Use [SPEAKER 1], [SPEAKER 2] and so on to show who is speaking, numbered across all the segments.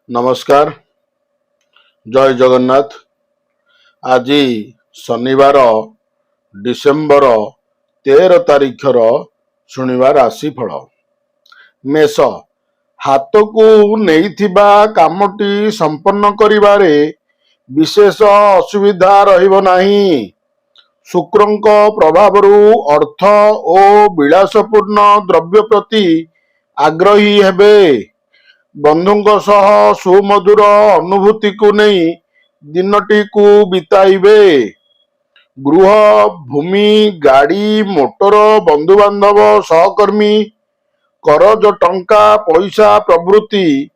[SPEAKER 1] नमस्कार। जय जगन्नाथ। आज शनिवार डिसेम्बर 13 तारिखर शुणिवा राशिफल। मेष, हाथ को नैथिबा कामटी संपन्न करिबारे विशेष असुविधा रहिब नाही। शुक्रंक प्रभावरु अर्थ ओ विलासपूर्ण द्रव्य प्रति आग्रही हेबे। बंधुଙ୍କ सह सुमधुर अनुभूति को नहीं दिनटी को बिताइबे। गृह, भूमि, गाड़ी, मोटर, बंधु बांधव, सहकर्मी, करज टंका पैसा प्रभृति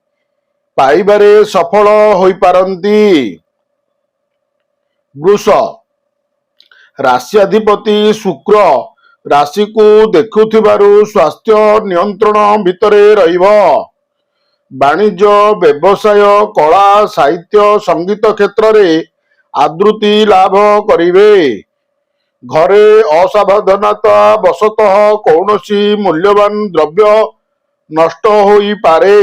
[SPEAKER 1] पाइबारे सफल होई पारंती। वृष, राशियाधिपति शुक्र राशि को देखुथिबारु स्वास्थ्य नियंत्रण भितरे रहिब। वाणिज्य, व्यवसाय, कला, साहित्य, संगीत क्षेत्र में आदृति लाभ करिवे। घरे असावधानता वशतः कौनसी मूल्यवान द्रव्य नष्ट होई पारे।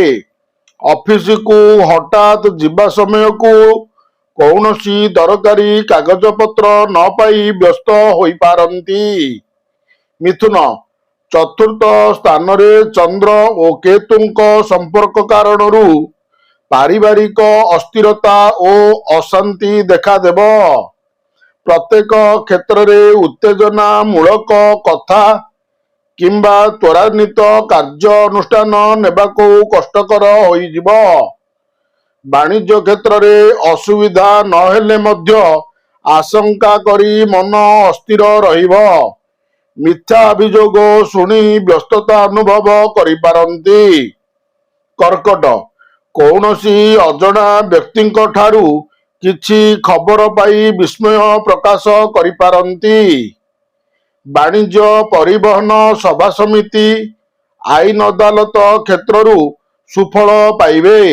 [SPEAKER 1] ऑफिस को हठात जीवा समय को कौनसी दरकारी कागज पत्र न पाई व्यस्त होई पारंती। मिथुन, चतुर्थ स्थान रे चंद्र और केतुंक संपर्क कारणरू पारिवारिक अस्थिरता और अशांति देखा देव। प्रत्येक क्षेत्र रे उत्तेजना मूलक कथा किंबा त्वरान्वित कार्य अनुष्ठान नेबाको कष्टकर होई जिवो। वाणिज्य क्षेत्र रे असुविधा न हेले मध्य आशंका करी मन अस्थिर रहिबो। मिथ्या अभियोग शुणी व्यस्तता अनुभव करिपारंती। कर्कट, कौनसी अजଣା व्यक्तिଙ୍କ ଠାରୁ କିଛି खबर पाई विस्मय प्रकाश करिपारंती। वाणिज्य, परिवहन, सभा समिति, आईन अदालत क्षेत्ररू सुफल पाइबे।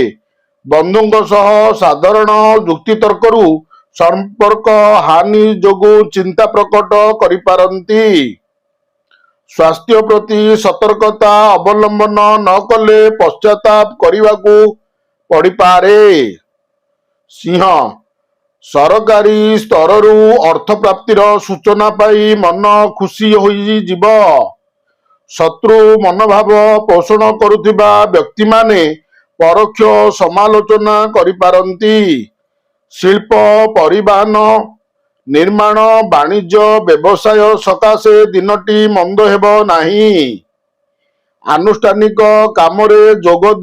[SPEAKER 1] बंधुଙ୍କ सह साधारण युक्तितर्करू संपर्क हानि जोगु चिंता प्रकट करिपारंती। स्वास्थ्य प्रति सतर्कता अवलंबन न कले पश्चाताप करने पड़ी पारे। सिंह, सरकारी स्तररू अर्थ प्राप्तिर सूचना पाई मन खुशी होई जिव। शत्रु मनोभाव पोषण करुथिबा व्यक्ति माने परोक्ष समालोचना करिपारंती। शिल्प, परिवहन, निर्माण, वाणिज्य, व्यवसाय सकाशे दिनटी मंद हेब नाही। आनुष्ठानिक कामरे जोग दे